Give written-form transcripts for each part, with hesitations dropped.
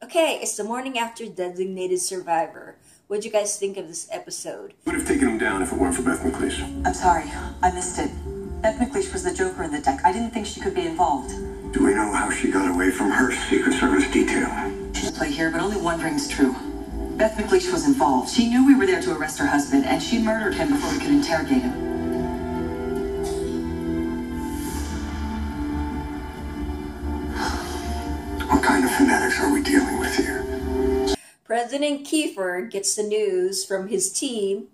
Okay, it's the morning after Designated Survivor. What'd you guys think of this episode? Would have taken him down if it weren't for Beth Mcleish. I'm sorry, I missed it. Beth Mcleish was the Joker in the deck. I didn't think she could be involved. Do we know how she got away from her Secret Service detail? She's play here, but only one ring's true. Beth Mcleish was involved. She knew we were there to arrest her husband, and she murdered him before we could interrogate him. What kind of fanatics are we dealing with here? President Kiefer gets the news from his team,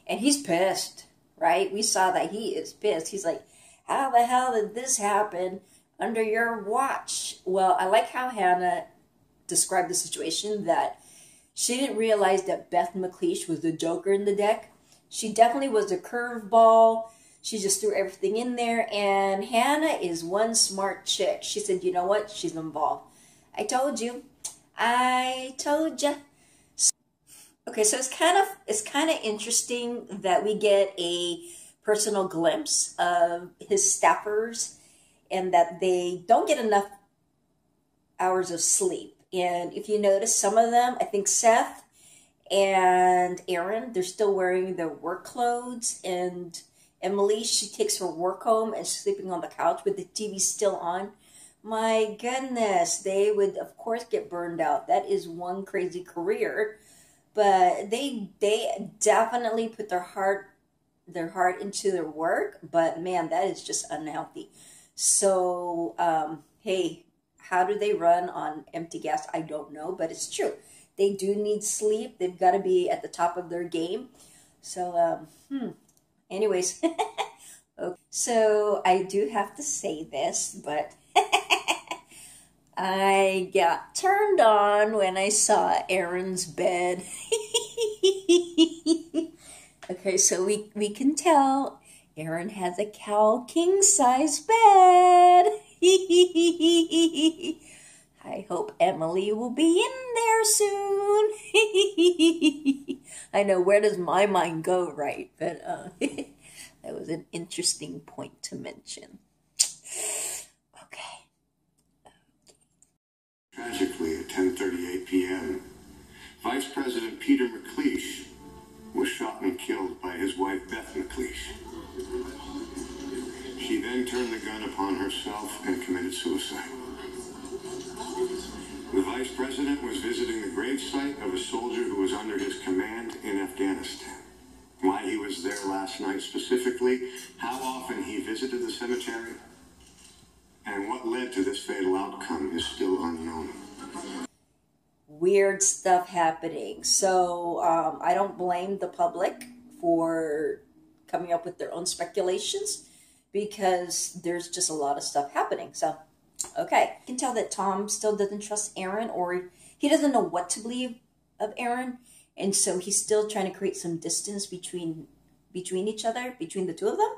and he's pissed, right? We saw that he is pissed. He's like, how the hell did this happen under your watch? Well, I like how Hannah described the situation, that she didn't realize that Beth Mcleish was the Joker in the deck. She definitely was a curveball. She just threw everything in there, and Hannah is one smart chick. She said, you know what? She's involved. I told you. I told you. Okay, so it's kind of interesting that we get a personal glimpse of his staffers and that they don't get enough hours of sleep. And if you notice, some of them, I think Seth and Aaron, they're still wearing their work clothes, and Emily, she takes her work home and she's sleeping on the couch with the TV still on. My goodness, they would, of course, get burned out. That is one crazy career. But they definitely put their heart into their work. But, man, that is just unhealthy. So, hey, how do they run on empty gas? I don't know, but it's true. They do need sleep. They've got to be at the top of their game. So, anyways. Okay. So, I do have to say this, but I got turned on when I saw Aaron's bed. Okay, so we can tell Aaron has a cowl king-size bed. I hope Emily will be in there soon. I know, where does my mind go, right? But that was an interesting point to mention. Tragically, at 10:38 p.m., Vice President Peter Mcleish was shot and killed by his wife, Beth Mcleish. She then turned the gun upon herself and committed suicide. The Vice President was visiting the gravesite of a soldier who was under his command in Afghanistan. Why he was there last night specifically, how often he visited the cemetery, and what led to this fatal outcome is still unknown. Weird stuff happening. So I don't blame the public for coming up with their own speculations, because there's just a lot of stuff happening. So, okay. You can tell that Tom still doesn't trust Aaron, or he doesn't know what to believe of Aaron. And so he's still trying to create some distance between each other, between the two of them.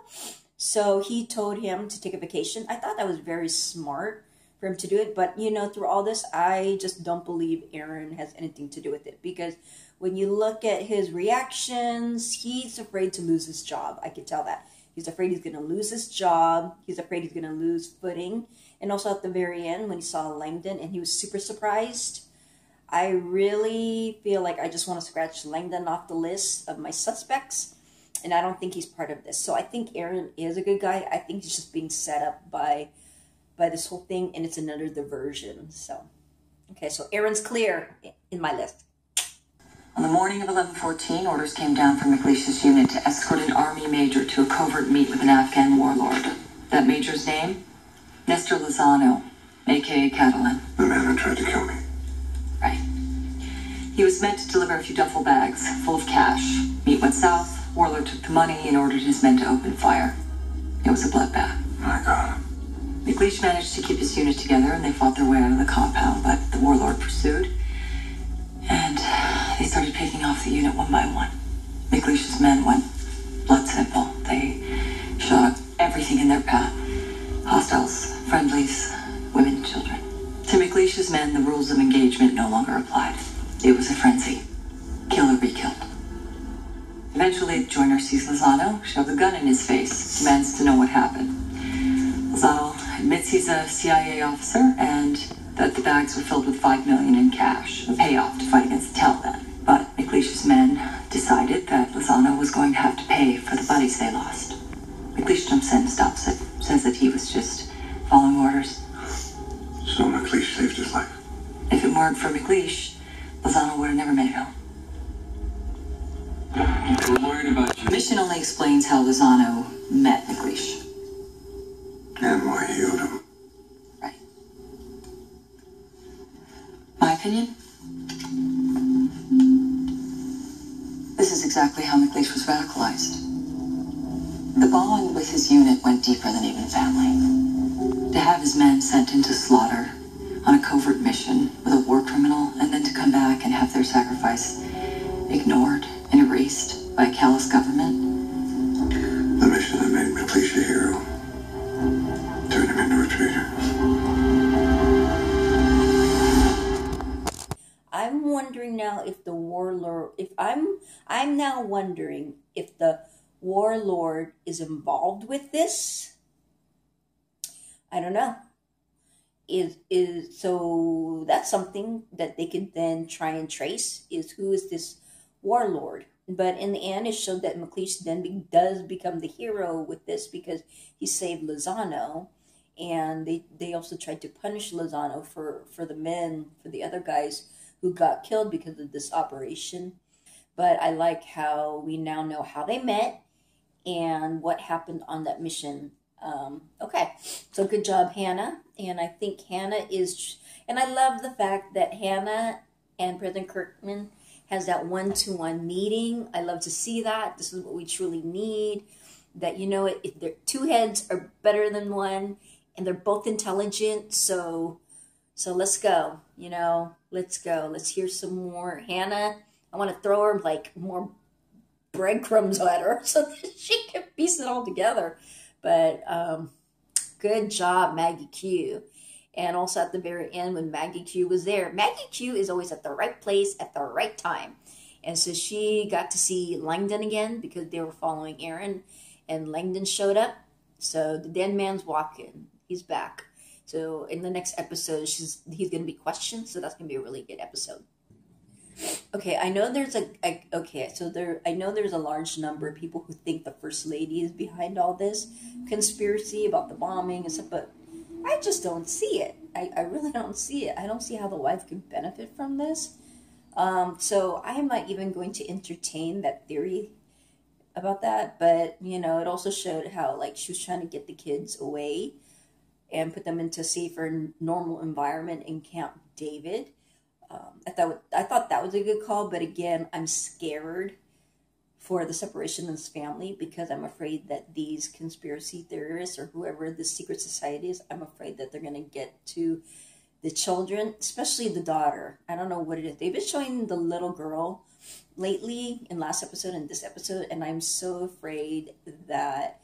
So he told him to take a vacation. I thought that was very smart for him to do it. But, you know, through all this, I just don't believe Aaron has anything to do with it. Because when you look at his reactions, he's afraid to lose his job. I could tell that. He's afraid he's going to lose his job. He's afraid he's going to lose footing. And also at the very end, when he saw Langdon and he was super surprised, I really feel like I just want to scratch Langdon off the list of my suspects. And I don't think he's part of this. So I think Aaron is a good guy. I think he's just being set up by this whole thing, and it's another diversion. So, okay, so Aaron's clear in my list. On the morning of 11/14, orders came down from Mcleish's unit to escort an army major to a covert meet with an Afghan warlord. That major's name? Nestor Lozano, a.k.a. Catalan. The man who tried to kill me. Right. He was meant to deliver a few duffel bags full of cash. Meet went south. Warlord took the money and ordered his men to open fire. It was a bloodbath. My God. Mcleish managed to keep his unit together, and they fought their way out of the compound, but the warlord pursued, and they started picking off the unit one by one. Mcleish's men went blood simple. They shot up everything in their path. Hostiles, friendlies, women, children. To Mcleish's men, the rules of engagement no longer applied. It was a frenzy. Kill or be killed. Eventually, the joiner sees Lozano, shove a gun in his face, demands to know what happened. Lozano admits he's a CIA officer and that the bags were filled with $5 million in cash, a payoff to fight against the Taliban. But Mcleish's men decided that Lozano was going to have to pay for the buddies they lost. Mcleish jumps in and stops it, says that he was just following orders. So Mcleish saved his life. If it weren't for Mcleish, Lozano would have never made it home. We're worried about you. Mission only explains how Lozano met Mcleish. And why he owed him. Right. My opinion? This is exactly how Mcleish was radicalized. The bond with his unit went deeper than even family. To have his men sent into slaughter on a covert mission with a war criminal, and then to come back and have their sacrifice ignored and erased by a callous government. The mission that made Mcleish a hero turned him into a traitor. I'm wondering now if the warlord, I'm now wondering if the warlord is involved with this. I don't know. So that's something that they could then try and trace, is who is this warlord. But in the end, it showed that Mcleish then does become the hero with this because he saved Lozano, and they also tried to punish Lozano for the other guys who got killed because of this operation. But I like how we now know how they met and what happened on that mission. Okay, so good job, Hannah. And I think Hannah is, and I love the fact that Hannah and President Kirkman has that one-to-one meeting. I love to see that. This is what we truly need. That, you know, two heads are better than one, and they're both intelligent. So let's go. You know, let's go. Let's hear some more. Hannah, I want to throw her like more breadcrumbs at her so that she can piece it all together. But good job, Maggie Q. And also at the very end when Maggie Q was there. Maggie Q is always at the right place at the right time. And so she got to see Langdon again because they were following Aaron. And Langdon showed up. So the dead man's walking. He's back. So in the next episode, he's going to be questioned. So that's going to be a really good episode. Okay, I know there's I know there's a large number of people who think the First Lady is behind all this conspiracy about the bombing and stuff, but I just don't see it. I really don't see it. I don't see how the wife could benefit from this. So I am not even going to entertain that theory about that, but, you know, it also showed how, like, she was trying to get the kids away and put them into a safer, normal environment in Camp David. I thought that was a good call, but again, I'm scared for the separation of this family because I'm afraid that these conspiracy theorists or whoever the secret society is, I'm afraid that they're going to get to the children, especially the daughter. I don't know what it is. They've been showing the little girl lately in last episode and this episode, and I'm so afraid that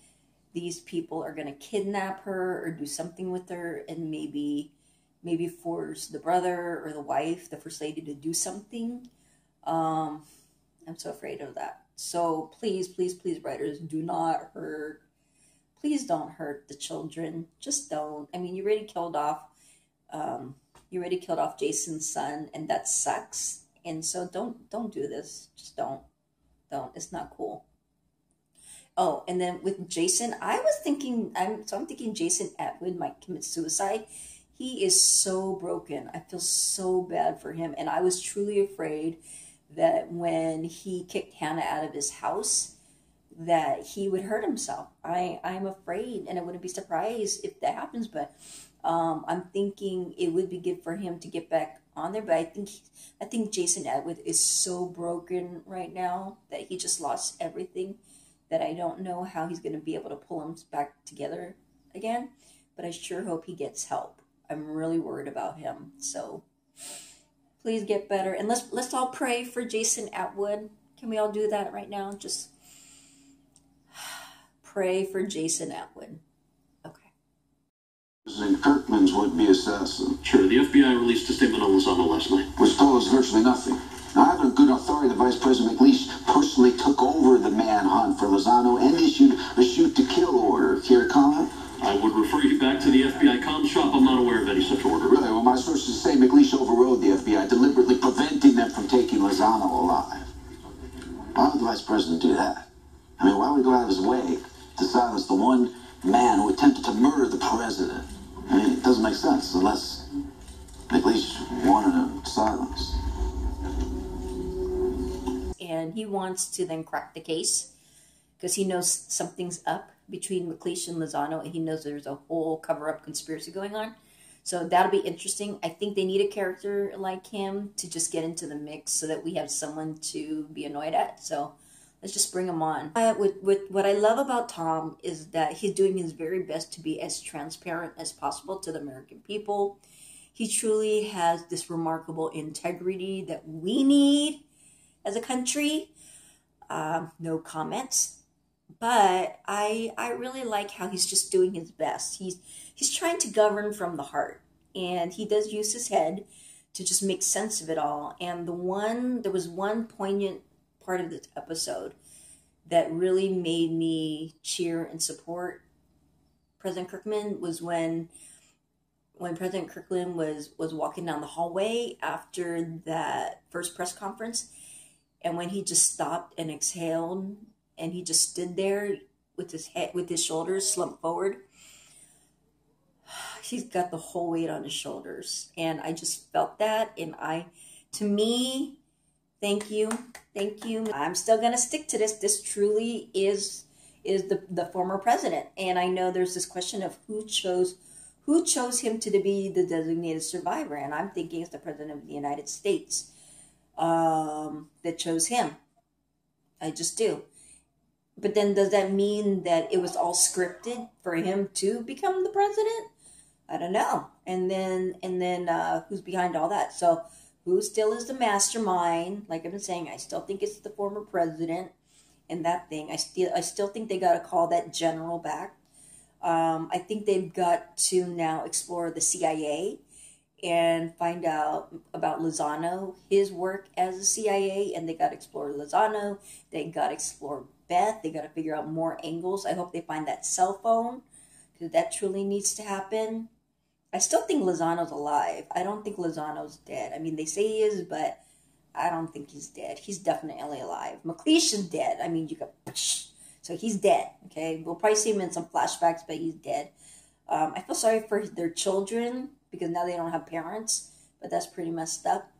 these people are going to kidnap her or do something with her and maybe force the brother or the wife, the First Lady, to do something. I'm so afraid of that. So please, please, please, writers, do not hurt. Please don't hurt the children. Just don't. I mean, you already killed off Jason's son, and that sucks. And so don't do this. Just don't. It's not cool. Oh, and then with Jason, I'm thinking Jason Atwood might commit suicide. He is so broken. I feel so bad for him. And I was truly afraid that when he kicked Hannah out of his house, that he would hurt himself. I'm afraid, and I wouldn't be surprised if that happens, but I'm thinking it would be good for him to get back on there. But I think Jason Atwood is so broken right now that he just lost everything, that I don't know how he's going to be able to pull him back together again. But I sure hope he gets help. I'm really worried about him. So please get better. And let's all pray for Jason Atwood. Can we all do that right now? Just pray for Jason Atwood. Okay. President Kirkman's would-be assassin. Sure, the FBI released a statement on Lozano last night. Was told us virtually nothing. Now, I have a good authority that Vice President Mcleish personally took over the manhunt for Lozano and issued a shoot-to-kill order. Care to comment? I would refer you back to the FBI overrode the FBI, deliberately preventing them from taking Lozano alive. Why would the vice president do that? I mean, why would he go out of his way to silence the one man who attempted to murder the president? I mean, it doesn't make sense unless Mcleish wanted him silenced. And he wants to then crack the case because he knows something's up between Mcleish and Lozano, and he knows there's a whole cover-up conspiracy going on. So that'll be interesting. I think they need a character like him to just get into the mix so that we have someone to be annoyed at. So let's just bring him on. With what I love about Tom is that he's doing his very best to be as transparent as possible to the American people. He truly has this remarkable integrity that we need as a country. No comments. But I really like how he's just doing his best. He's trying to govern from the heart. And he does use his head to just make sense of it all. And there was one poignant part of this episode that really made me cheer and support President Kirkman was when President Kirkman was walking down the hallway after that first press conference, and when he just stopped and exhaled and he just stood there with his shoulders slumped forward. He's got the whole weight on his shoulders, and I just felt that. And to me, thank you. I'm still gonna stick to this. This truly is the former president, and I know there's this question of who chose him to be the designated survivor, and I'm thinking it's the president of the United States that chose him. I just do. But then does that mean that it was all scripted for him to become the president? I don't know. And then who's behind all that? So who still is the mastermind? Like I've been saying, I still think it's the former president and that thing. I still think they got to call that general back. I think they've got to now explore the CIA and find out about Lozano, his work as a CIA, and they got to explore Lozano. They got to explore Beth. They got to figure out more angles. I hope they find that cell phone, because that truly needs to happen. I still think Lozano's alive. I don't think Lozano's dead. I mean, they say he is, but I don't think he's dead. He's definitely alive. Mcleish is dead. I mean, so he's dead, okay? We'll probably see him in some flashbacks, but he's dead. I feel sorry for their children, because now they don't have parents, but that's pretty messed up.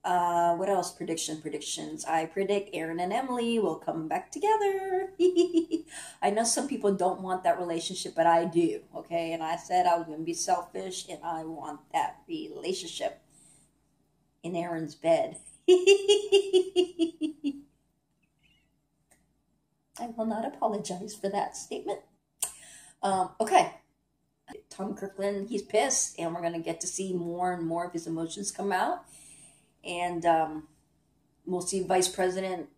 What else? Predictions. I predict Aaron and Emily will come back together. I know some people don't want that relationship, but I do, okay? And I said I was going to be selfish, and I want that relationship in Aaron's bed. I will not apologize for that statement. Okay. Tom Kirkman, he's pissed, and we're going to get to see more and more of his emotions come out. And we'll see Vice President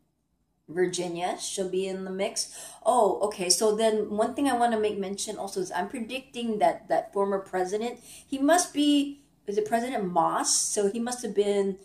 Virginia. She'll be in the mix. Oh, okay. So then one thing I want to make mention also is I'm predicting that former president, he must be, is it President Moss? So he must have been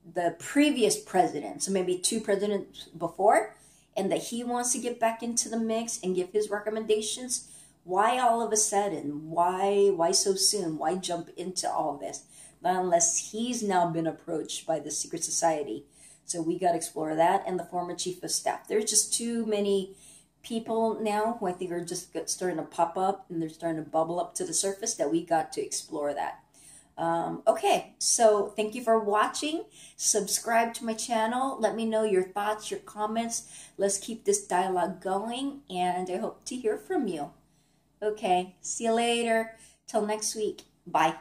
the previous president. So maybe 2 presidents before. And that he wants to get back into the mix and give his recommendations. Why all of a sudden? Why so soon? Why jump into all this? Not unless he's now been approached by the secret society. So we got to explore that. And the former chief of staff. There's just too many people now who I think are just starting to pop up, and they're starting to bubble up to the surface, that we got to explore that. Okay, so thank you for watching. Subscribe to my channel. Let me know your thoughts, your comments. Let's keep this dialogue going, and I hope to hear from you. Okay, see you later. Till next week. Bye.